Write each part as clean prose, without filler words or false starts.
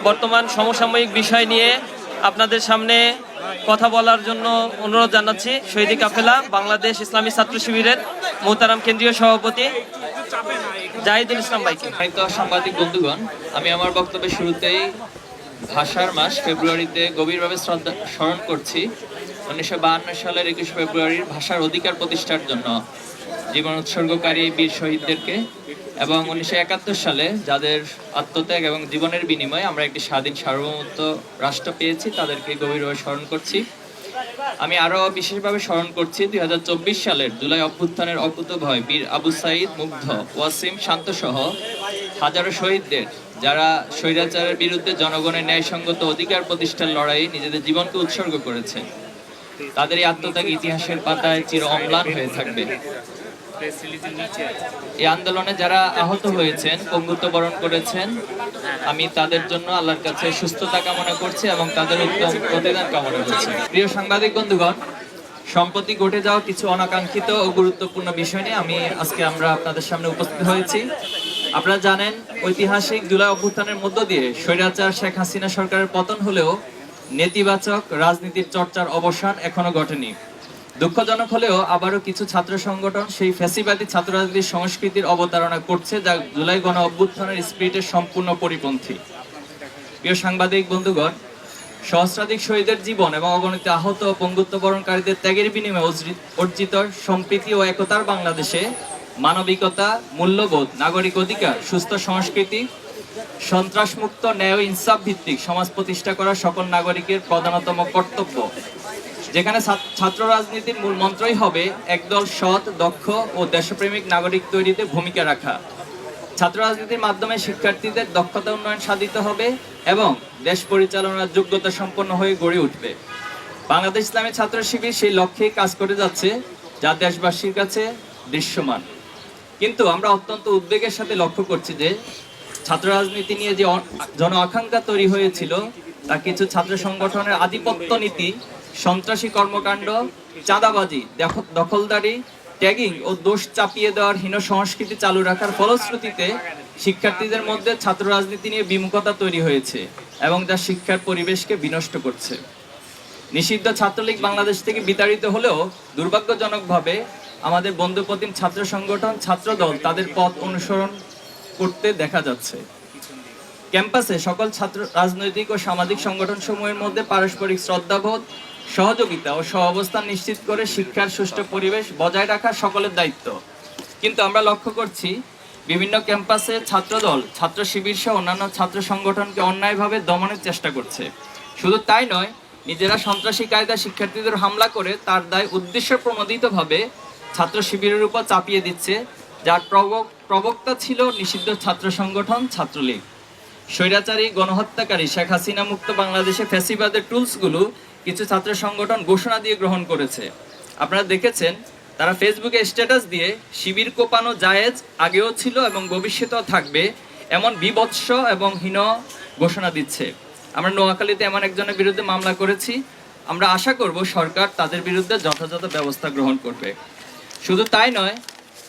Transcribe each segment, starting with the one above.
বর্তমান সমসাময়িক বিষয় নিয়ে আপনাদের সামনে কথা বলার জন্য অনুরোধ জানাচ্ছি শহীদ কাফেলা বাংলাদেশ ইসলামী ছাত্র শিবিরের মোহতারাম কেন্দ্রীয় সভাপতি জাহিদুল ইসলাম ভাইকে। সাংবাদিক বন্ধুগণ, আমি আমার বক্তব্যের শুরুতেই ভাষার মাস ফেব্রুয়ারিতে গভীরভাবে স্মরণ করছি 1952 সালের 21 ফেব্রুয়ারির ভাষার অধিকার প্রতিষ্ঠার জন্য জীবন উৎসর্গকারী বীর শহীদদেরকে, এবং 1971 সালে যাদের আত্মত্যাগ এবং জীবনের বিনিময়ে আমরা একটি স্বাধীন সার্বভৌমত্ব রাষ্ট্র পেয়েছি তাদেরকে গভীরভাবে স্মরণ করছি। আমি আরো বিশেষভাবে স্মরণ করছি 2024 সালের জুলাই অভ্যুত্থানের অকুতোভয় বীর আবু সাইদ, মুগ্ধ, ওয়াসিম, শান্ত সহ হাজারো শহীদদের, যারা স্বৈরাচারের বিরুদ্ধে জনগণের ন্যায়সঙ্গত অধিকার প্রতিষ্ঠার লড়াইয়ে নিজেদের জীবনকে উৎসর্গ করেছে। তাদের এই আত্মত্যাগ ইতিহাসের পাতায় চির অম্লান হয়ে থাকবে। এই আন্দোলনে যারা আহত হয়েছেন, পঙ্গুত্ব বরণ করেছেন, আমি তাদের জন্য আল্লাহর কাছে সুস্থতা কামনা করছি এবং তাদের উত্তম প্রতিদান কামনা করছি। প্রিয় সাংবাদিক বন্ধুগণ, সম্প্রতি ঘটে যাওয়া কিছু অনাকাঙ্ক্ষিত ও গুরুত্বপূর্ণ বিষয় নিয়ে আমরা আপনাদের সামনে উপস্থিত হয়েছি। আপনারা জানেন, ঐতিহাসিক জুলাই অভ্যুত্থানের মধ্য দিয়ে স্বৈরাচার শেখ হাসিনা সরকারের পতন হলেও নেতিবাচক রাজনীতির চর্চার অবসান এখনো ঘটেনি। দুঃখজনক হলেও আবারও কিছু ছাত্র সংগঠন সেই ফ্যাসিবাদী ছাত্র রাজনীতির সংস্কৃতির অবতারণা করছে, যা জুলাই গণ অভ্যুত্থানের স্পিরিটের সম্পূর্ণ পরিপন্থী। প্রিয় সাংবাদিক বন্ধুগণ, সহস্রাধিক শহীদের জীবন এবং অগণিত আহত ও পঙ্গুত্ব বরণকারীদের ত্যাগের বিনিময়ে অর্জিত সম্প্রীতি ও একতার বাংলাদেশে মানবিকতা, মূল্যবোধ, নাগরিক অধিকার, সুস্থ সংস্কৃতি, সন্ত্রাসমুক্ত, ন্যায় ও ইনসাফ ভিত্তিক সমাজ প্রতিষ্ঠা করা সকল নাগরিকের প্রধানতম কর্তব্য। যেখানে ছাত্র রাজনীতির মূল মন্ত্রই হবে একদল সৎ, দক্ষ ও দেশপ্রেমিক নাগরিক তৈরিতে ভূমিকা রাখা। ছাত্র রাজনীতির মাধ্যমে শিক্ষার্থীদের দক্ষতা উন্নয়ন সাধিত হবে এবং দেশ পরিচালনার যোগ্যতা সম্পন্ন হয়ে গড়ে উঠবে। বাংলাদেশ ইসলামী ছাত্র শিবির সেই লক্ষ্যেই কাজ করে যাচ্ছে, যা দেশবাসীর কাছে দৃশ্যমান। কিন্তু আমরা অত্যন্ত উদ্বেগের সাথে লক্ষ্য করছি যে ছাত্র রাজনীতি নিয়ে যে জন আকাঙ্ক্ষা তৈরি হয়েছিল, তা কিছু ছাত্র সংগঠনের আধিপত্য নীতি, সন্ত্রাসী কর্মকাণ্ড, চাঁদাবাজি, দখলদারি, ট্যাগিং ও দোষ চাপিয়ে দেওয়ার হীন সংস্কৃতি চালু রাখার ফলশ্রুতিতে শিক্ষার্থীদের মধ্যে ছাত্র রাজনীতি নিয়ে বিমুখতা তৈরি হয়েছে এবং যা শিক্ষার পরিবেশকে বিনষ্ট করছে। নিষিদ্ধ ছাত্রলীগ বাংলাদেশ থেকে বিতাড়িত হলেও দুর্ভাগ্যজনকভাবে আমাদের বন্ধুপ্রতিম ছাত্র সংগঠন, ছাত্রদল তাদের পথ অনুসরণ করতে দেখা যাচ্ছে। ক্যাম্পাসে সকল ছাত্র রাজনৈতিক ও সামাজিক সংগঠন সমূহের মধ্যে পারস্পরিক শ্রদ্ধাবোধ, সহযোগিতা ও সহাবস্থান নিশ্চিত করে শিক্ষার সুষ্ঠু পরিবেশ বজায় রাখা সকলের দায়িত্ব। কিন্তু আমরা লক্ষ্য করছি বিভিন্ন ক্যাম্পাসে ছাত্রদল, ছাত্র শিবির সহ অন্যান্য ছাত্র সংগঠনকে অন্যায়ভাবে দমনের চেষ্টা করছে। শুধু তাই নয়, নিজেরা সন্ত্রাসী কায়দায় শিক্ষার্থীদের হামলা করে তার দায় উদ্দেশ্য প্রণোদিতভাবে ছাত্র শিবিরের উপর চাপিয়ে দিচ্ছে, যার প্রবক্তা ছিল নিষিদ্ধ ছাত্র সংগঠন ছাত্রলীগ। স্বৈরাচারী গণহত্যাকারী শেখ হাসিনা মুক্ত বাংলাদেশে ফ্যাসিবাদের টুলসগুলো কিছু ছাত্র সংগঠন ঘোষণা দিয়ে গ্রহণ করেছে। আপনারা দেখেছেন, তারা ফেসবুকে স্ট্যাটাস দিয়ে শিবির কোপানো জায়েজ আগেও ছিল এবং ভবিষ্যতেও থাকবে এমন বিভৎস এবং হীন ঘোষণা দিচ্ছে। আমরা নোয়াখালীতে এমন একজনের বিরুদ্ধে মামলা করেছি। আমরা আশা করব সরকার তাদের বিরুদ্ধে যথাযথ ব্যবস্থা গ্রহণ করবে। শুধু তাই নয়,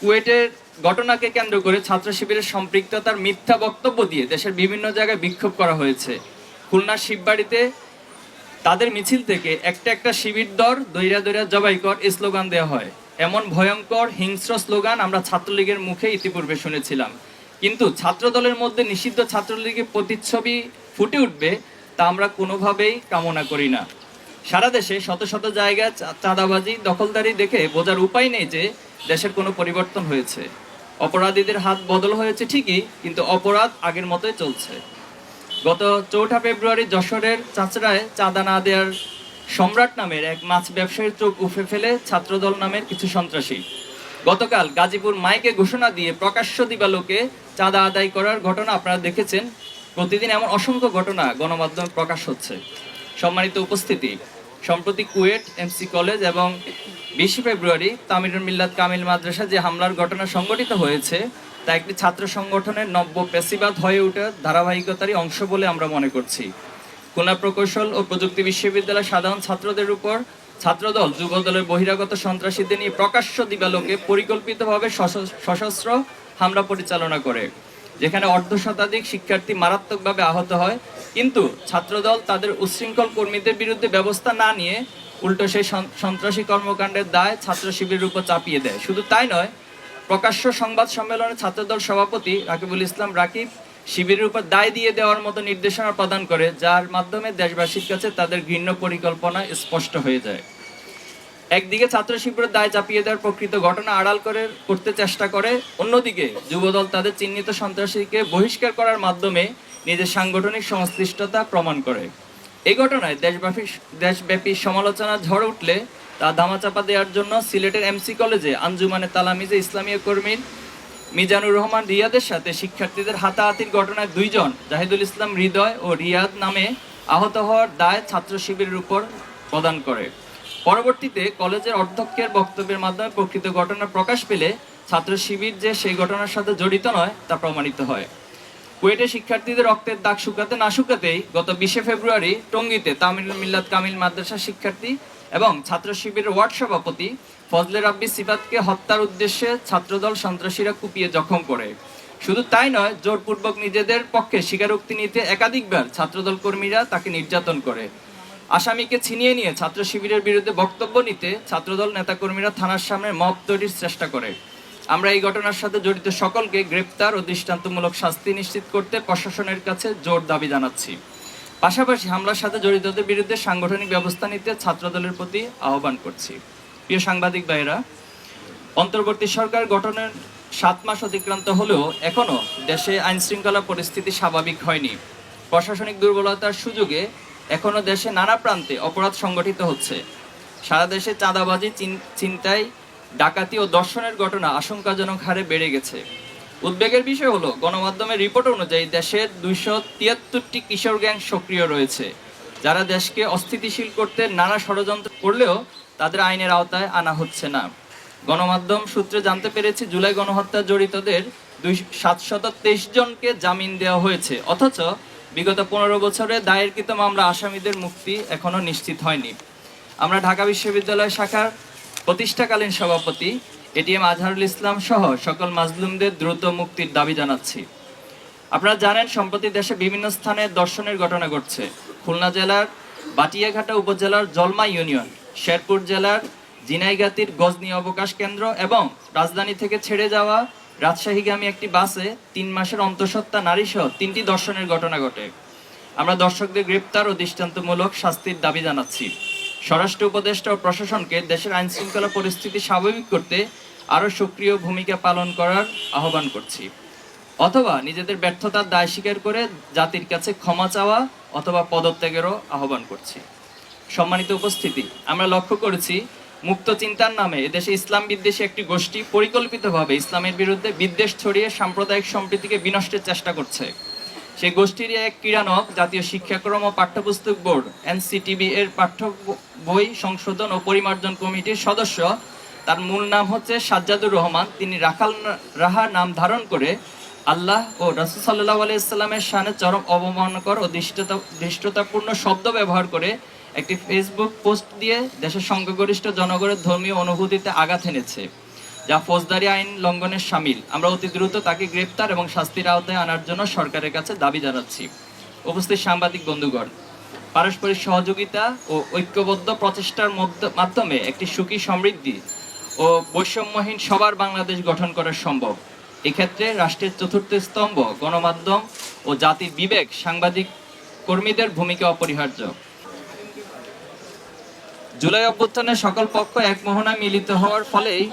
কুয়েটের ঘটনাকে কেন্দ্র করে ছাত্র শিবিরের সম্পৃক্ততার মিথ্যা বক্তব্য দিয়ে দেশের বিভিন্ন জায়গায় বিক্ষোভ করা হয়েছে। খুলনার শিববাড়িতে তাদের মিছিল থেকে একটা শিবির দর দৈরা দৈরা জবাই কর স্লোগান দেওয়া হয়। এমন ভয়ঙ্কর হিংস্র স্লোগান আমরা ছাত্রলীগের মুখে ইতিপূর্বে শুনেছিলাম। কিন্তু ছাত্র দলের মধ্যে নিষিদ্ধ ছাত্রলীগের প্রতিচ্ছবি ফুটে উঠবে তা আমরা কোনোভাবেই কামনা করি না। সারা দেশে শত শত জায়গায় চাঁদাবাজি, দখলদারি দেখে বোঝার উপায় নেই যে দেশের কোনো পরিবর্তন হয়েছে। অপরাধীদের হাত বদল হয়েছে ঠিকই, কিন্তু অপরাধ আগের মতোই চলছে। গত 4 ফেব্রুয়ারি যশোরের চাঁচড়ায় চাঁদা না দেওয়ার সম্রাট নামের এক মাছ ব্যবসায়ীর চোখ উফে ফেলে ছাত্রদল নামের কিছু সন্ত্রাসী গতকাল গাজীপুর মাইকে ঘোষণা দিয়ে প্রকাশ্য দিবালোকে চাঁদা আদায় করার ঘটনা আপনারা দেখেছেন। প্রতিদিন এমন অসংখ্য ঘটনা গণমাধ্যমে প্রকাশ হচ্ছে। সম্মানিত উপস্থিতি, সম্প্রতি কুয়েট এমসি কলেজ এবং 20 ফেব্রুয়ারি তামিরুল মিল্লাত কামিল মাদ্রাসা যে হামলার ঘটনা সংঘটিত হয়েছে, তা একটি ছাত্র সংগঠনের নব্য পেশিবাদ হয়ে ওঠা ধারাবাহিকতারই অংশ বলে আমরা মনে করছি। খুলনা প্রকৌশল ও প্রযুক্তি বিশ্ববিদ্যালয়ের সাধারণ ছাত্রদের উপর ছাত্রদল, যুবদলের বহিরাগত সন্ত্রাসীদের নিয়ে প্রকাশ্য দিবালোকে পরিকল্পিতভাবে সশস্ত্র হামলা পরিচালনা করে, যেখানে অর্ধশতাধিক শিক্ষার্থী মারাত্মকভাবে আহত হয়, কিন্তু ছাত্রদল তাদের উচ্ছৃঙ্খল কর্মীদের বিরুদ্ধে ব্যবস্থা না নিয়ে উল্টো সেই সন্ত্রাসী কর্মকাণ্ডের দায় ছাত্র শিবিরের উপর চাপিয়ে দেয়। শুধু তাই নয়, প্রকাশ্য সংবাদ সম্মেলনে ছাত্রদল সভাপতি রাকিবুল ইসলাম রাকিব শিবিরের উপর দায় দিয়ে দেওয়ার মতো নির্দেশনা প্রদান করে, যার মাধ্যমে দেশবাসীর কাছে তাদের ঘৃণ্য পরিকল্পনা স্পষ্ট হয়ে যায়। একদিকে ছাত্র শিবিরের দায় চাপিয়ে দেওয়ার প্রকৃত ঘটনা আড়াল করতে চেষ্টা করে, অন্যদিকে যুবদল তাদের চিহ্নিত সন্ত্রাসীকে বহিষ্কার করার মাধ্যমে নিজের সাংগঠনিক সংশ্লিষ্টতা প্রমাণ করে। এই ঘটনায় দেশব্যাপী সমালোচনা ঝড় উঠলে তা ধামাচাপা দেওয়ার জন্য সিলেটের এমসি কলেজে আঞ্জুমানে তালামিজে ইসলামীয় কর্মী মিজানুর রহমান রিয়াদের সাথে শিক্ষার্থীদের হাতাহাতির ঘটনায় 2 জন জাহিদুল ইসলাম হৃদয় ও রিয়াদ নামে আহত হওয়ার দায় ছাত্র শিবিরের উপর প্রদান করে। পরবর্তীতে কলেজের অধ্যক্ষের বক্তব্যের মাধ্যমে প্রকৃত ঘটনা প্রকাশ পেলে ছাত্র শিবির যে সেই ঘটনার সাথে জড়িত নয় তা প্রমাণিত হয়। কুয়েটে শিক্ষার্থীদের রক্তের দাগ শুকাতে না শুকাতেই গত 20 ফেব্রুয়ারি টঙ্গীতে তামিলুল মিল্লাত কামিল মাদ্রাসার শিক্ষার্থী এবং ছাত্র শিবিরের ওয়ার্ড সভাপতি ফজলে রাব্বি সিফাতকে হত্যার উদ্দেশ্যে ছাত্রদল সন্ত্রাসীরা কুপিয়ে জখম করে। শুধু তাই নয়, জোরপূর্বক নিজেদের পক্ষে স্বীকারোক্তি নিতে একাধিকবার ছাত্রদল কর্মীরা তাকে নির্যাতন করে। আসামিকে ছিনিয়ে নিয়ে ছাত্র শিবিরের বিরুদ্ধে বক্তব্য নিতে ছাত্রদল নেতাকর্মীরা থানার সামনে মব তৈরির চেষ্টা করে। আমরা এই ঘটনার সাথে জড়িত সকলকে গ্রেপ্তার ও দৃষ্টান্তমূলক শাস্তি নিশ্চিত করতে প্রশাসনের কাছে জোর দাবি জানাচ্ছি। পাশাপাশি হামলার সাথে জড়িতদের বিরুদ্ধে সাংগঠনিক ব্যবস্থা নিতে ছাত্রদলের প্রতি আহ্বান করছি। প্রিয় সাংবাদিক ভাইরা, অন্তর্বর্তী সরকার গঠনের 7 মাস অতিক্রান্ত হলেও এখনো দেশে আইনশৃঙ্খলা পরিস্থিতি স্বাভাবিক হয়নি। প্রশাসনিক দুর্বলতার সুযোগে এখনো দেশে নানা প্রান্তে অপরাধ সংগঠিত হচ্ছে। সারা দেশে চাঁদাবাজি, ছিনতাই, ডাকাতি ও ধর্ষণের ঘটনা আশঙ্কাজনক হারে বেড়ে গেছে। উদ্বেগের বিষয় হলো, গণমাধ্যমের রিপোর্ট অনুযায়ী দেশের 273টি কিশোর গ্যাং সক্রিয় রয়েছে, যারা দেশকে অস্থিতিশীল করতে নানা ষড়যন্ত্র করলেও তাদের আইনের আওতায় আনা হচ্ছে না। গণমাধ্যম সূত্রে জানতে পেরেছি, জুলাই গণহত্যায় জড়িতদের 723 জনকে জামিন দেওয়া হয়েছে, অথচ বিগত 15 বছরে দায়েরকৃত মামলা আসামিদের মুক্তি এখনো নিশ্চিত হয়নি। আমরা ঢাকা বিশ্ববিদ্যালয় শাখার প্রতিষ্ঠাকালীন সভাপতি এটিএম আজহারুল ইসলাম সহ সকল মাজলুমদের দ্রুত মুক্তির দাবি জানাচ্ছি। আপনারা জানেন, সম্প্রতি দেশে বিভিন্ন স্থানে ধর্ষণের ঘটনা ঘটছে। খুলনা জেলার বাটিয়াঘাটা উপজেলার জলমা ইউনিয়ন, শেরপুর জেলার জিনাইগাতির গজনী অবকাশ কেন্দ্র এবং রাজধানী থেকে ছেড়ে যাওয়া রাজশাহীগামী একটি বাসে 3 মাসের অন্তঃসত্ত্বা নারী সহ 3টি ধর্ষণের ঘটনা ঘটে। আমরা দর্শকদের গ্রেপ্তার ও দৃষ্টান্তমূলক শাস্তির দাবি জানাচ্ছি। স্বরাষ্ট্র উপদেষ্টা ও প্রশাসনকে দেশের আইন শৃঙ্খলা পরিস্থিতি স্বাভাবিক করতে আরও সক্রিয় ভূমিকা পালন করার আহ্বান করছি, অথবা নিজেদের ব্যর্থতার দায় স্বীকার করে জাতির কাছে ক্ষমা চাওয়া অথবা পদত্যাগেরও আহ্বান করছি। সম্মানিত উপস্থিতি, আমরা লক্ষ্য করেছি, মুক্ত চিন্তার নামে এদেশে ইসলাম বিদ্বেষী একটি গোষ্ঠী পরিকল্পিতভাবে ইসলামের বিরুদ্ধে বিদ্বেষ ছড়িয়ে সাম্প্রদায়িক সম্প্রীতিকে বিনষ্টের চেষ্টা করছে। সেই গোষ্ঠীর এক ক্রীড়ানক জাতীয় শিক্ষাক্রম ও পাঠ্যপুস্তক বোর্ড এনসিটিবি এর পাঠ্য বই সংশোধন ও পরিমার্জন কমিটির সদস্য, তার মূল নাম হচ্ছে সাজ্জাদুর রহমান। তিনি রাহার নাম ধারণ করে আল্লাহ ও রাসূল সাল্লাল্লাহু আলাইহি সাল্লামের শানে চরম অবমাননাকর ও ধৃষ্টতাপূর্ণ শব্দ ব্যবহার করে একটি ফেসবুক পোস্ট দিয়ে দেশের সংখ্যাগরিষ্ঠ জনগণের ধর্মীয় অনুভূতিতে আঘাত এনেছে, যা ফৌজদারি আইন লঙ্ঘনের শামিল। আমরা অতি দ্রুত তাকে গ্রেপ্তার এবং শাস্তির আওতায় আনার জন্য সরকারের কাছে দাবি জানাচ্ছি। উপস্থিত সাংবাদিক বন্ধুগণ, পারস্পরিক সহযোগিতা ও ঐক্যবদ্ধ প্রচেষ্টার মাধ্যমে একটি সুখী, সমৃদ্ধি ও বৈষম্যহীন সবার বাংলাদেশ গঠন করা সম্ভব। এক্ষেত্রে রাষ্ট্রের চতুর্থ স্তম্ভ গণমাধ্যম ও জাতির বিবেক, সাংবাদিক কর্মীদের ভূমিকা অপরিহার্য। জুলাই অভ্যুত্থানে সকল পক্ষ এক মোহনায় মিলিত হওয়ার ফলেই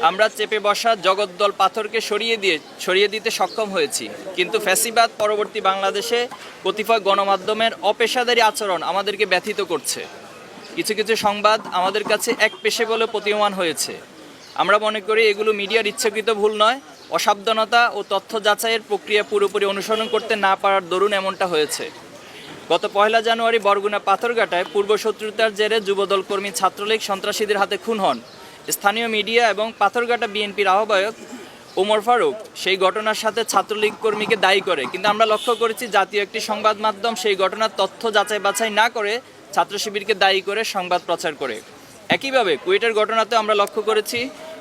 আমরা চেপে বসা জগদ্দল পাথরকে সরিয়ে দিতে সক্ষম হয়েছি। কিন্তু ফ্যাসিবাদ পরবর্তী বাংলাদেশে কতিপয় গণমাধ্যমের অপেশাদারী আচরণ আমাদেরকে ব্যথিত করছে। কিছু কিছু সংবাদ আমাদের কাছে এক পেশে বলে প্রতীয়মান হয়েছে। আমরা মনে করি এগুলো মিডিয়ার ইচ্ছাকৃত ভুল নয়, অসাবধানতা ও তথ্য যাচাইয়ের প্রক্রিয়া পুরোপুরি অনুসরণ করতে না পারার দরুন এমনটা হয়েছে। গত 1 জানুয়ারি বরগুনা পাথরঘাটায় পূর্বশত্রুতার জেরে যুবদল কর্মী ছাত্রলীগ সন্ত্রাসীদের হাতে খুন হন স্থানীয় মিডিয়া এবং পাথরঘাটা বিএনপির আহ্বায়ক ওমর ফারুক সেই ঘটনার সাথে ছাত্রলীগ কর্মীকে দায়ী করে। কিন্তু আমরা লক্ষ্য করেছি জাতীয় একটি সংবাদ মাধ্যম সেই ঘটনার তথ্য যাচাই বাছাই না করে ছাত্র শিবিরকে দায়ী করে সংবাদ প্রচার করে। একইভাবে কুয়েটের ঘটনাতেও আমরা লক্ষ্য করেছি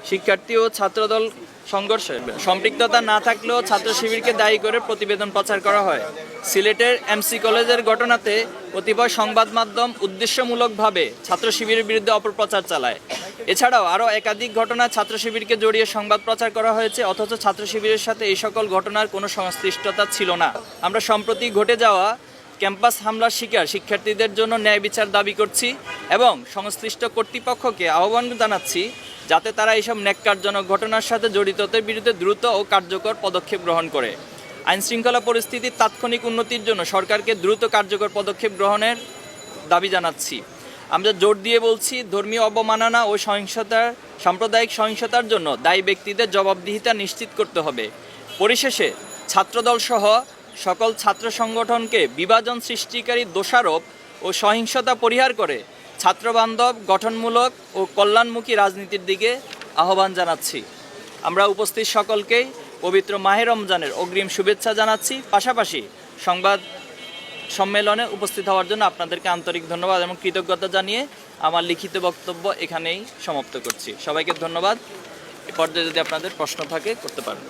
শিক্ষার্থী ও ছাত্রদল সংঘর্ষে সম্পৃক্ততা না থাকলেও ছাত্র শিবিরকে দায়ী করে প্রতিবেদন প্রচার করা হয়। সিলেটের এমসি কলেজের ঘটনাতে কতিপয় সংবাদ মাধ্যম উদ্দেশ্যমূলকভাবে ছাত্র শিবিরের বিরুদ্ধে অপপ্রচার চালায়। এছাড়াও আরও একাধিক ঘটনা ছাত্র শিবিরকে জড়িয়ে সংবাদ প্রচার করা হয়েছে, অথচ ছাত্র শিবিরের সাথে এই সকল ঘটনার কোনো সংশ্লিষ্টতা ছিল না। আমরা সম্প্রতি ঘটে যাওয়া ক্যাম্পাস হামলার শিকার শিক্ষার্থীদের জন্য ন্যায় বিচার দাবি করছি এবং সংশ্লিষ্ট কর্তৃপক্ষকে আহ্বান জানাচ্ছি যাতে তারা এইসব ন্যাক্কারজনক ঘটনার সাথে জড়িতদের বিরুদ্ধে দ্রুত ও কার্যকর পদক্ষেপ গ্রহণ করে। আইনশৃঙ্খলা পরিস্থিতির তাৎক্ষণিক উন্নতির জন্য সরকারকে দ্রুত কার্যকর পদক্ষেপ গ্রহণের দাবি জানাচ্ছি। আমরা জোর দিয়ে বলছি, ধর্মীয় অবমাননা ও সাম্প্রদায়িক সহিংসতার জন্য দায়ী ব্যক্তিদের জবাবদিহিতা নিশ্চিত করতে হবে। পরিশেষে ছাত্রদল সহ সকল ছাত্র সংগঠনকে বিভাজন সৃষ্টিকারী দোষারোপ ও সহিংসতা পরিহার করে ছাত্রবান্ধব, গঠনমূলক ও কল্যাণমুখী রাজনীতির দিকে আহ্বান জানাচ্ছি। আমরা উপস্থিত সকলকেই পবিত্র মাহে রমজানের অগ্রিম শুভেচ্ছা জানাচ্ছি। পাশাপাশি সংবাদ সম্মেলনে উপস্থিত হওয়ার জন্য আপনাদেরকে আন্তরিক ধন্যবাদ এবং কৃতজ্ঞতা জানিয়ে আমার লিখিত বক্তব্য এখানেই সমাপ্ত করছি। সবাইকে ধন্যবাদ। এ পর্যায়ে যদি আপনাদের প্রশ্ন থাকে করতে পারেন।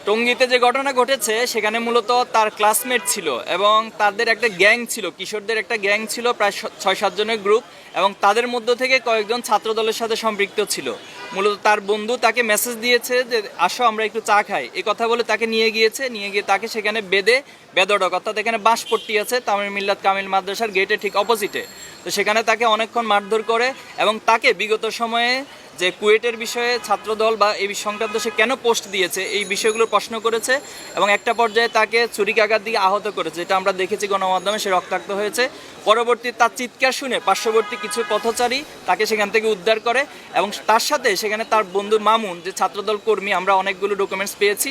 টঙ্গীতে যে ঘটনা ঘটেছে সেখানে মূলত তার ক্লাসমেট ছিল এবং তাদের একটা গ্যাং ছিল, কিশোরদের একটা গ্যাং ছিল, প্রায় 6-7 জনের গ্রুপ, এবং তাদের মধ্য থেকে কয়েকজন ছাত্র দলের সাথে সম্পৃক্ত ছিল। মূলত তার বন্ধু তাকে মেসেজ দিয়েছে যে আসো আমরা একটু চা খাই, এই কথা বলে তাকে নিয়ে গিয়ে তাকে সেখানে বেদড়ক, অর্থাৎ এখানে বাঁশপট্টি আছে তামিল মিল্লাত কামিল মাদ্রাসার গেটের ঠিক অপোজিটে, তো সেখানে তাকে অনেকক্ষণ মারধর করে এবং তাকে বিগত সময়ে যে কুয়েটের বিষয়ে ছাত্রদল বা এই সংক্রান্ত সে কেন পোস্ট দিয়েছে এই বিষয়গুলো প্রশ্ন করেছে এবং একটা পর্যায়ে তাকে ছুরিকাঘাত দিয়ে আহত করেছে, যেটা আমরা দেখেছি গণমাধ্যমে, সে রক্তাক্ত হয়েছে। পরবর্তী তার চিৎকার শুনে পার্শ্ববর্তী কিছু পথচারী তাকে সেখান থেকে উদ্ধার করে এবং তার সাথে সেখানে তার বন্ধু মামুন, যে ছাত্রদল কর্মী, আমরা অনেকগুলো ডকুমেন্টস পেয়েছি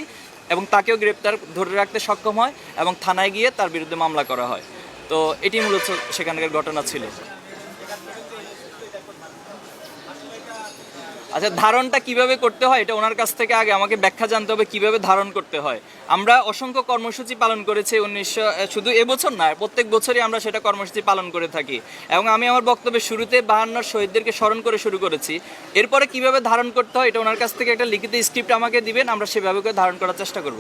এবং তাকেও গ্রেপ্তার ধরে রাখতে সক্ষম হয় এবং থানায় গিয়ে তার বিরুদ্ধে মামলা করা হয়। তো এটি মূলত সেখানকার ঘটনা ছিল। আচ্ছা, ধারণটা কিভাবে করতে হয় এটা ওনার কাছ থেকে আগে আমাকে ব্যাখ্যা জানতে হবে কিভাবে ধারণ করতে হয়। আমরা অসংখ্য কর্মসূচি পালন করেছি শুধু এবছর না, প্রত্যেক বছরই আমরা সেটা কর্মসূচি পালন করে থাকি এবং আমি আমার বক্তব্যের শুরুতে 52 শহীদদেরকে স্মরণ করে শুরু করেছি। এরপরে কিভাবে ধারণ করতে হয় এটা ওনার কাছ থেকে একটা লিখিত স্ক্রিপ্ট আমাকে দিবেন, আমরা সেভাবে করে ধারণ করার চেষ্টা করব।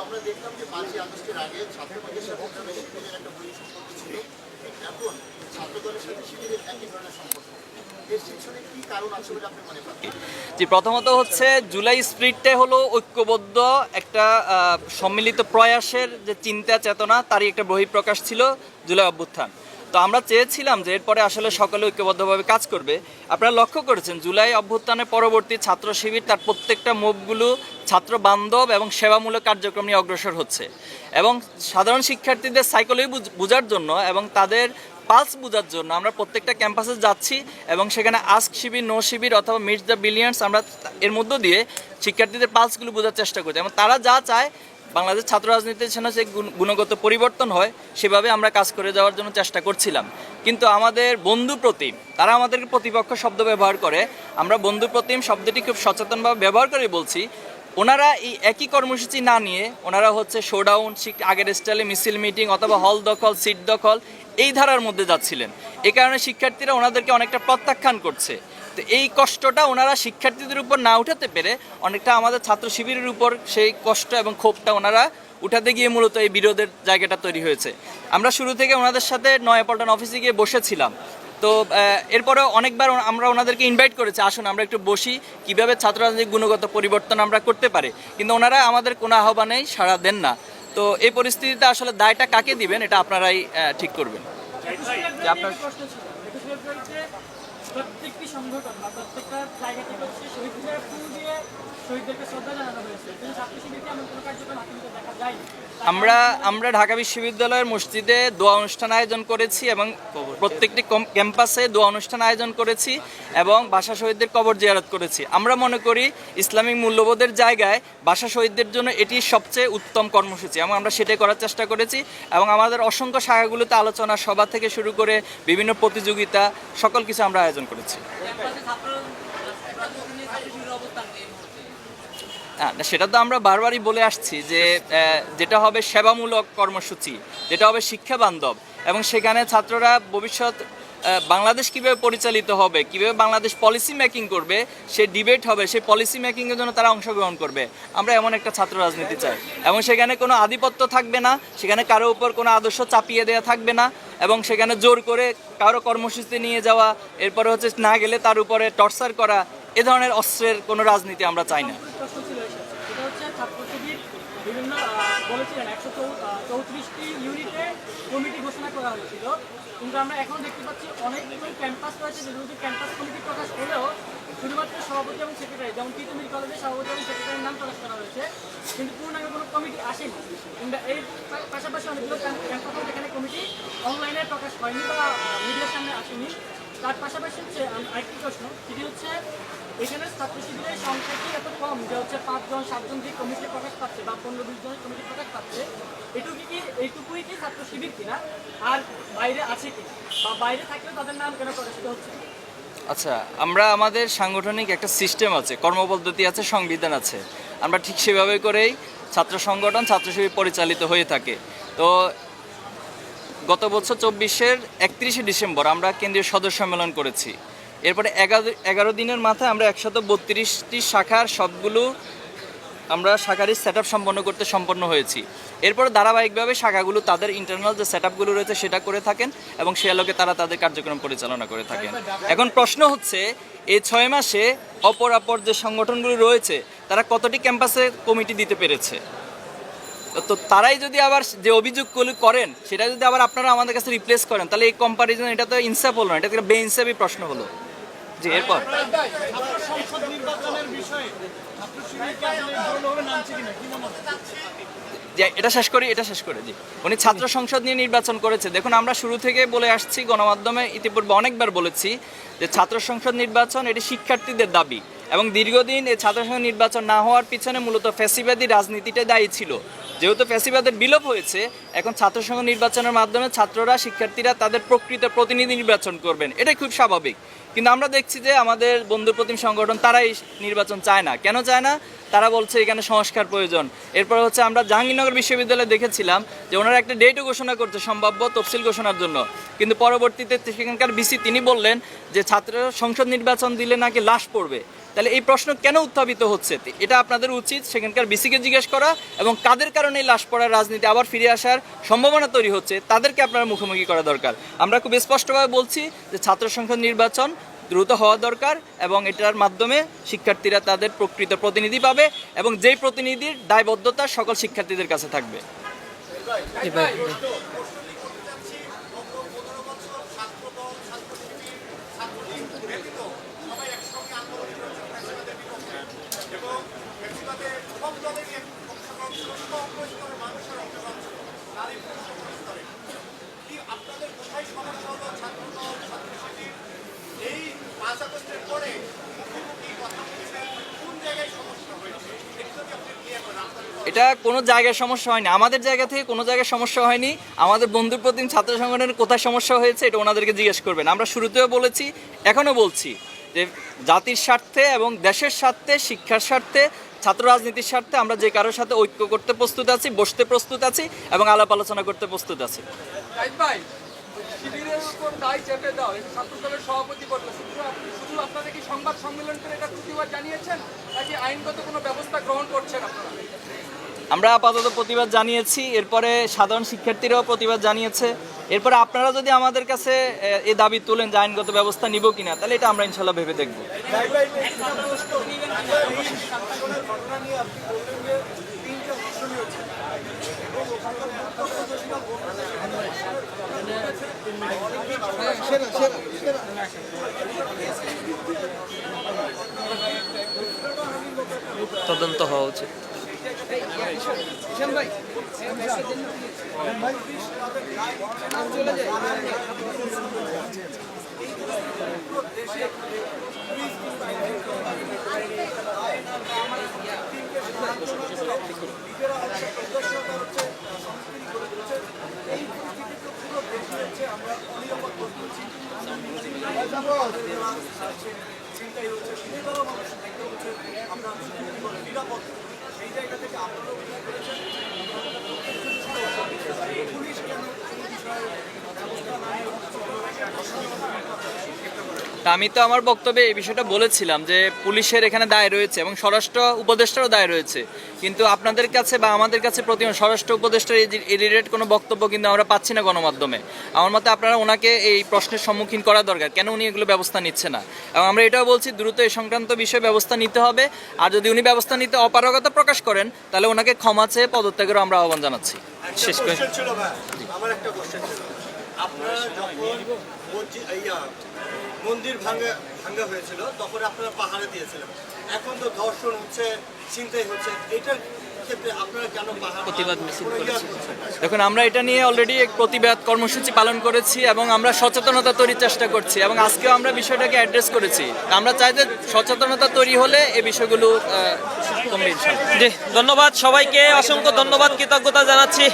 আমরা দেখলাম যে 5ই আগস্টের আগে ছাত্রলীগের সাথে শিবিরের একটা বৈরী সম্পর্ক ছিল, এখন ছাত্রদলের সাথে শিবিরের একই ধরনের সম্পর্ক। এর পিছনে কি কারণ আছে বলে আপনি মনে করেন? জি, প্রথমত হচ্ছে জুলাই স্প্রিটটা হলো ঐক্যবদ্ধ একটা সম্মিলিত প্রয়াসের যে চিন্তা চেতনা, তারই একটা বহিঃপ্রকাশ ছিল জুলাই অভ্যুত্থান। তো আমরা চেয়েছিলাম যে এরপরে আসলে সকলে ঐক্যবদ্ধভাবে কাজ করবে। আপনারা লক্ষ্য করেছেন জুলাই অভ্যুত্থানের পরবর্তী ছাত্র শিবির তার প্রত্যেকটা মুভগুলো ছাত্র বান্ধব এবং সেবামূলক কার্যক্রম নিয়ে অগ্রসর হচ্ছে এবং সাধারণ শিক্ষার্থীদের সাইকোলজি বোঝার জন্য এবং তাদের পালস বোঝার জন্য আমরা প্রত্যেকটা ক্যাম্পাসে যাচ্ছি এবং সেখানে আস্ক শিবির, নো শিবির অথবা মিট দ্য বিলিয়ন্স, আমরা এর মধ্য দিয়ে শিক্ষার্থীদের পালসগুলো বোঝার চেষ্টা করছি এবং তারা যা চায় বাংলাদেশ ছাত্র রাজনীতির জন্য যে গুণগত পরিবর্তন হয় সেভাবে আমরা কাজ করে যাওয়ার জন্য চেষ্টা করছিলাম। কিন্তু আমাদের বন্ধু প্রতিম, তারা আমাদেরকে প্রতিপক্ষ শব্দ ব্যবহার করে, আমরা বন্ধু প্রতিম শব্দটি খুব সচেতনভাবে ব্যবহার করে বলছি। ওনারা এই একই কর্মসূচি না নিয়ে ওনারা হচ্ছে শোডাউন, আগের স্টাইলে মিছিল মিটিং অথবা হল দখল, সিট দখল এই ধারার মধ্যে যাচ্ছিলেন। এই কারণে শিক্ষার্থীরা ওনাদেরকে অনেকটা প্রত্যাখ্যান করছে। তো এই কষ্টটা ওনারা শিক্ষার্থীদের উপর না উঠাতে পেরে অনেকটা আমাদের ছাত্র শিবিরের উপর সেই কষ্ট এবং ক্ষোভটা ওনারা উঠাতে গিয়ে মূলত এই বিরোধের জায়গাটা তৈরি হয়েছে। আমরা শুরু থেকে ওনাদের সাথে নয়াপল্টন অফিসে গিয়ে বসেছিলাম। তো এরপরে অনেকবার আমরা ওনাদেরকে ইনভাইট করেছি, আসুন আমরা একটু বসি, কীভাবে ছাত্র রাজনীতির গুণগত পরিবর্তন আমরা করতে পারি, কিন্তু ওনারা আমাদের কোনো আহ্বানেই সাড়া দেন না। তো এই পরিস্থিতিতে আসলে দায়টা কাকে দিবেন এটা আপনারাই ঠিক করবেন। আপনার প্রত্যেকটি সংগঠন বা প্রত্যেকটা জায়গা থেকে হচ্ছে শহীদদের ফুল দিয়ে শহীদদেরকে শ্রদ্ধা জানানো হয়েছে, কিন্তু ছাত্র শিবিরকে এমন কোনো কার্যক্রম হাতে নিতে দেখা যায়। আমরা ঢাকা বিশ্ববিদ্যালয়ের মসজিদে দোয়া অনুষ্ঠান আয়োজন করেছি এবং প্রত্যেকটি ক্যাম্পাসে দোয়া অনুষ্ঠান আয়োজন করেছি এবং ভাষা শহীদদের কবর জিয়ারত করেছি। আমরা মনে করি ইসলামিক মূল্যবোধের জায়গায় ভাষা শহীদদের জন্য এটি সবচেয়ে উত্তম কর্মসূচি এবং আমরা সেটাই করার চেষ্টা করেছি এবং আমাদের অসংখ্য শাখাগুলোতে আলোচনা সভা থেকে শুরু করে বিভিন্ন প্রতিযোগিতা সকল কিছু আমরা আয়োজন করেছি। না, সেটা তো আমরা বারবারই বলে আসছি যে যেটা হবে সেবামূলক কর্মসূচি, যেটা হবে শিক্ষা বান্ধব, এবং সেখানে ছাত্ররা ভবিষ্যৎ বাংলাদেশ কিভাবে পরিচালিত হবে, কিভাবে বাংলাদেশ পলিসি মেকিং করবে, সে ডিবেট হবে, সেই পলিসি মেকিংয়ের জন্য তারা অংশগ্রহণ করবে। আমরা এমন একটা ছাত্র রাজনীতি চাই, এবং সেখানে কোনো আধিপত্য থাকবে না, সেখানে কারো উপর কোনো আদর্শ চাপিয়ে দেওয়া থাকবে না, এবং সেখানে জোর করে কারো কর্মসূচি নিয়ে যাওয়া, এরপরে হচ্ছে না গেলে তার উপরে টর্চার করা, এ ধরনের অস্ত্রের কোনো রাজনীতি আমরা চাই না। প্রশ্ন ছিল এটা হচ্ছে ছাত্র শিবির বিভিন্ন বলেছিলেন 134টি ইউনিটে কমিটি ঘোষণা করা হয়েছিল, কিন্তু আমরা এখন দেখতে পাচ্ছি অনেকগুলো ক্যাম্পাস রয়েছে যেগুলোতে ক্যাম্পাস কমিটি প্রকাশ হলেও শুধুমাত্র সভাপতি এবং সেক্রেটারি, যেমন তিতুমির কলেজে সভাপতি এবং সেক্রেটারির নাম প্রকাশ করা হয়েছে, কিন্তু পূর্ণাঙ্গ কোনো কমিটি আসেনি। কিংবা এর পাশাপাশি অনেকগুলো ক্যাম্পাস যেখানে কমিটি অনলাইনে প্রকাশ হয়নি বা মিডিয়ার সামনে আসেনি। তার পাশাপাশি হচ্ছে আরেকটি প্রশ্ন, সেটি হচ্ছে এখানে ছাত্র শিবিরের সংখ্যা কি এত কম যে হচ্ছে 5 জন 7 জন যে কমিটি প্রকাশ পাচ্ছে বা 15-20 জনের কমিটি প্রকাশ পাচ্ছে, এইটুকুই কি ছাত্র শিবির কিনা, আর বাইরে আছে কিনা, বা বাইরে থাকলে তাদের নাম কেন প্রকাশিত হচ্ছে? আচ্ছা, আমরা আমাদের সাংগঠনিক একটা সিস্টেম আছে, কর্মপদ্ধতি আছে, সংবিধান আছে, আমরা ঠিক সেভাবে করেই ছাত্র সংগঠন ছাত্র শিবির পরিচালিত হয়ে থাকে। তো গত বছর 24-এর 31শে ডিসেম্বর আমরা কেন্দ্রীয় সদস্য সম্মেলন করেছি। এরপরে 11 দিনের মাথায় আমরা 132টি শাখার সবগুলো আমরা শাখারই সেট আপ সম্পন্ন হয়েছি। এরপরে ধারাবাহিকভাবে শাখাগুলো তাদের ইন্টারনাল যে সেট আপগুলো রয়েছে সেটা করে থাকেন, এবং সে আলোকে তারা তাদের কার্যক্রম পরিচালনা করে থাকেন। এখন প্রশ্ন হচ্ছে, এই 6 মাসে অপর যে সংগঠনগুলো রয়েছে তারা কতটি ক্যাম্পাসে কমিটি দিতে পেরেছে? তো তারাই যদি আবার যে অভিযোগগুলো করেন সেটা যদি আবার আপনারা আমাদের কাছে রিপ্লেস করেন, তাহলে এই কম্পারিজন এটা তো ইনসাফ হলো না, এটা একটা বেইনসাফি প্রশ্ন হলো। জি, এরপর সংসদ নির্বাচনের বিষয়ে ছাত্র শিবির কি আসলে জোরভাবে নামছে কিনা, কি মনে হচ্ছে? যে এটা শেষ করে জি, উনি ছাত্র সংসদ নিয়ে নির্বাচন করেছে। দেখুন, আমরা শুরু থেকে বলে আসছি, গণমাধ্যমে ইতিপূর্বে অনেকবার বলেছি যে ছাত্র সংসদ নির্বাচন এটি শিক্ষার্থীদের দাবি, এবং দীর্ঘদিন এই ছাত্র সংসদ নির্বাচন না হওয়ার পিছনে মূলত ফ্যাসিবাদী রাজনীতিটাই দায়ী ছিল। যেহেতু ফ্যাসিবাদের বিলোপ হয়েছে, এখন ছাত্র সংসদ নির্বাচনের মাধ্যমে ছাত্ররা, শিক্ষার্থীরা তাদের প্রকৃত প্রতিনিধি নির্বাচন করবেন, এটাই খুব স্বাভাবিক। কিন্তু আমরা দেখছি যে আমাদের বন্ধুপ্রতিম সংগঠন তারাই নির্বাচন চায় না। কেন চায় না? তারা বলছে এখানে সংস্কার প্রয়োজন। এরপর হচ্ছে আমরা জাহাঙ্গীরনগর বিশ্ববিদ্যালয়ে দেখেছিলাম যে ওনারা একটা ডেটও ঘোষণা করছে সম্ভাব্য তফসিল ঘোষণার জন্য, কিন্তু পরবর্তীতে সেখানকার ভিসি তিনি বললেন যে ছাত্র সংসদ নির্বাচন দিলে নাকি লাশ পড়বে। তাহলে এই প্রশ্ন কেন উত্থাপিত হচ্ছে? এটা আপনাদের উচিত সেখানকার বিসিকে জিজ্ঞেস করা, এবং কাদের কারণে এই লাশ পড়ার রাজনীতি আবার ফিরে আসার সম্ভাবনা তৈরি হচ্ছে তাদেরকে আপনারা মুখোমুখি করা দরকার। আমরা খুব স্পষ্টভাবে বলছি যে ছাত্র সংসদ নির্বাচন দ্রুত হওয়া দরকার, এবং এটার মাধ্যমে শিক্ষার্থীরা তাদের প্রকৃত প্রতিনিধি পাবে, এবং যেই প্রতিনিধির দায়বদ্ধতা সকল শিক্ষার্থীদের কাছে থাকবে। এটা কোনো জায়গায় সমস্যা হয়নি, আমাদের জায়গা থেকে কোনো জায়গায় সমস্যা হয়নি। আমাদের বন্ধুপ্রতিম ছাত্র সংগঠনের কোথায় সমস্যা হয়েছে এটা ওনাদেরকে জিজ্ঞেস করবেন। আমরা শুরুতেও বলেছি, এখনও বলছি যে জাতির স্বার্থে এবং দেশের স্বার্থে, শিক্ষার স্বার্থে, ছাত্র রাজনীতির স্বার্থে আমরা যে কারোর সাথে ঐক্য করতে প্রস্তুত আছি, বসতে প্রস্তুত আছি, এবং আলাপ আলোচনা করতে প্রস্তুত আছি। শিবিরের উপর দায় চেপে দাও, ছাত্র দলের সভাপতি বলল, শুধু আপনারা কি সংবাদ সম্মেলন করে এটা প্রতিবাদ জানিয়েছেন, নাকি আইনগত কোনো ব্যবস্থা গ্রহণ করছেন আপনারা? আমরা আপাতত প্রতিবাদ জানিয়েছি, এরপরে সাধারণ শিক্ষার্থীরাও প্রতিবাদ জানিয়েছে। এরপরে আপনারা যদি আমাদের কাছে এই দাবি তোলেন যে আইনগত ব্যবস্থা নিব কিনা, তাহলে এটা আমরা ইনশাল্লাহ ভেবে দেখব। তদন্ত হওয়া উচিত। আমরা জায়গা থেকে আপনারা অভিযোগ করেছেন পুলিশ কেন এই বিষয়ে ব্যবস্থা না নিয়ে তা আমি তো আমার বক্তব্যে এই বিষয়টা বলেছিলাম যে পুলিশের এখানে দায় রয়েছে এবং স্বরাষ্ট্র উপদেষ্টারও দায় রয়েছে, কিন্তু আপনাদের কাছে বা আমাদের কাছে প্রতিদিন স্বরাষ্ট্র উপদেষ্টার এই রিলেটেড কোনো বক্তব্য কিন্তু আমরা পাচ্ছি না গণমাধ্যমে। আমার মতে আপনারা ওনাকে এই প্রশ্নের সম্মুখীন করা দরকার, কেন উনি এগুলো ব্যবস্থা নিচ্ছে না। এবং আমরা এটাও বলছি দ্রুত এই সংক্রান্ত বিষয়ে ব্যবস্থা নিতে হবে, আর যদি উনি ব্যবস্থা নিতে অপারগতা প্রকাশ করেন তাহলে ওনাকে ক্ষমা চেয়ে পদত্যাগেরও আমরা আহ্বান জানাচ্ছি। শেষ করে ছিল ভাই, আমার একটা কোশ্চেন ছিল, আপনারা যখন মন্দির ভাঙ্গা হয়েছিল তখন আপনারা পাহাড়ে দিয়েছিলেন, এখন তো ধর্ষণ হচ্ছে, ছিনতাই হচ্ছে, এটার ক্ষেত্রে আপনারা কেন প্রতিবাদ মিছিল করেছি। দেখুন, আমরা এটা নিয়ে অলরেডি এক প্রতিবাদ কর্মসূচি পালন করেছি এবং আমরা সচেতনতা তৈরির চেষ্টা করছি এবং আজকেও আমরা বিষয়টাকে অ্যাড্রেস করেছি। আমরা চাই যে সচেতনতা তৈরি হলে এই বিষয়গুলো কমবে ইনশাআল্লাহ। জি, ধন্যবাদ সবাইকে, অসংখ্য ধন্যবাদ, কৃতজ্ঞতা জানাচ্ছি।